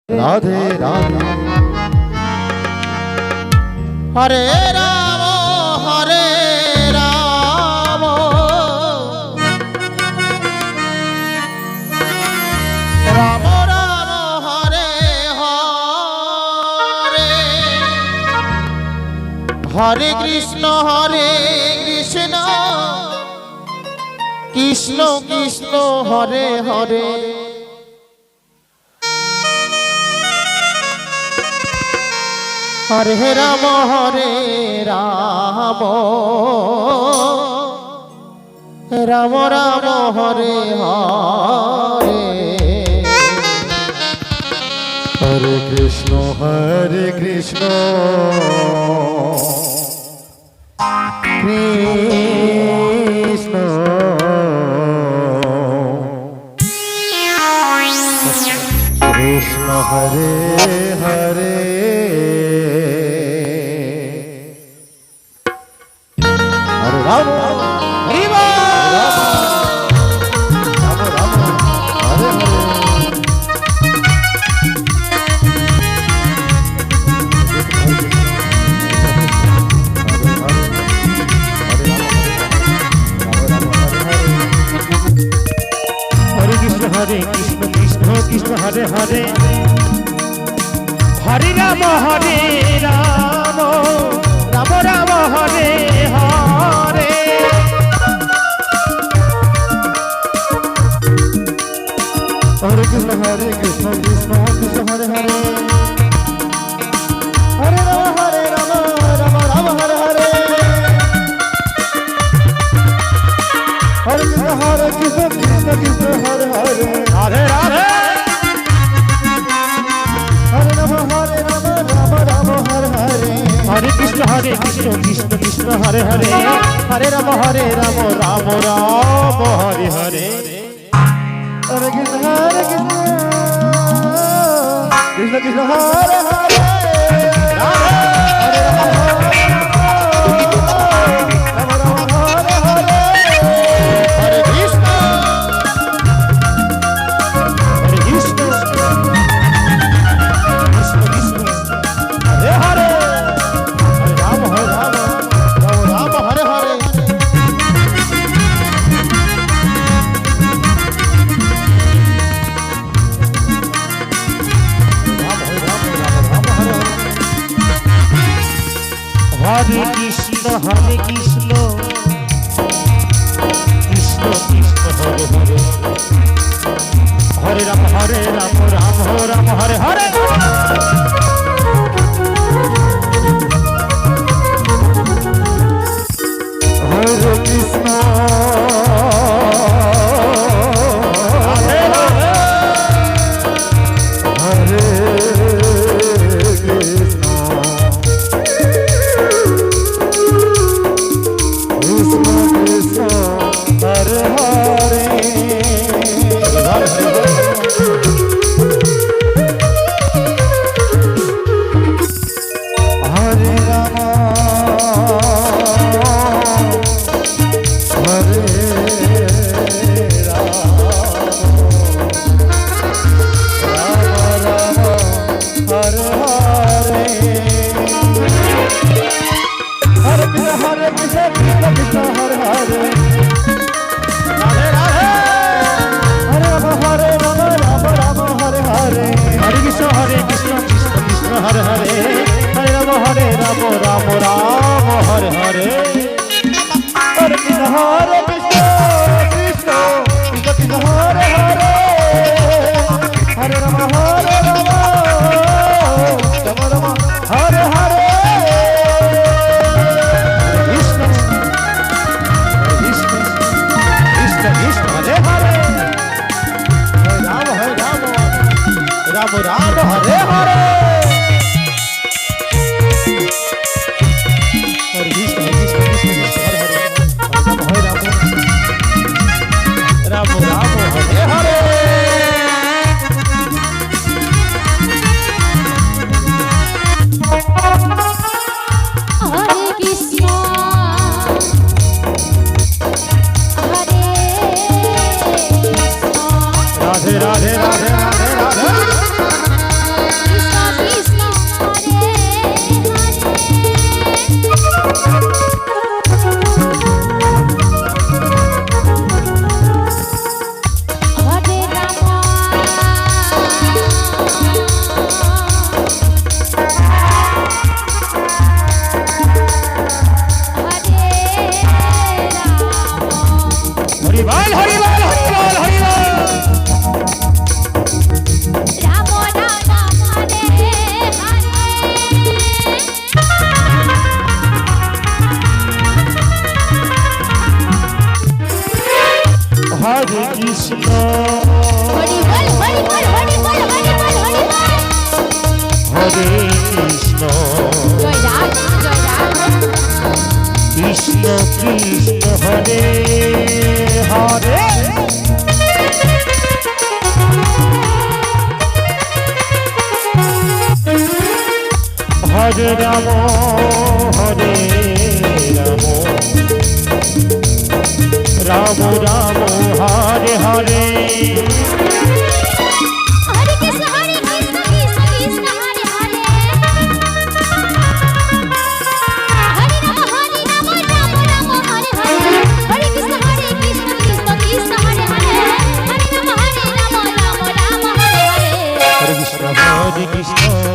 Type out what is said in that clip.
Radhe Radhe. Hare Ram Hare Ram Ram Ram Hare Hare, Hare Krishna Krishna Krishna Hare Hare. Hare Ram Ram Ram Hare Hare. Hare Krishna Krishna Krishna Hare Hare. Hare Ram Hare Krishna Krishna Krishna Hare Hare. Hare Ram Ram Ram Ram Hare Hare. Hare Krishna Krishna Krishna Hare Hare. Hare Ram Ram Ram Hare Hare. Hare Krishna Krishna Krishna Hare Hare. Hare Radhe. Hare Ram Ram Ram Hare Hare. Hare Krishna Krishna Krishna Hare Hare. Hare Ram Ram Ram Hare Hare. Hare Krishna Krishna Krishna Hare Hare. Hare Krishna Krishna Krishna Hare Hare. Hare Ram Ram Ram Hare Hare. Hare Krishna Radhe Radhe Radhe Radhe Radhe. Hare Krishna Joy Ram Joy Ram Krishna Krishna Hare Hare Hare Ram Hare Ram Ram Ram Hare Hare Hare Krishna Krishna Krishna Hare Hare Hare Ram Ram Ram Hare Hare Hare Krishna Krishna Krishna Hare Hare Hare Ram Ram Ram Hare Hare Hare Krishna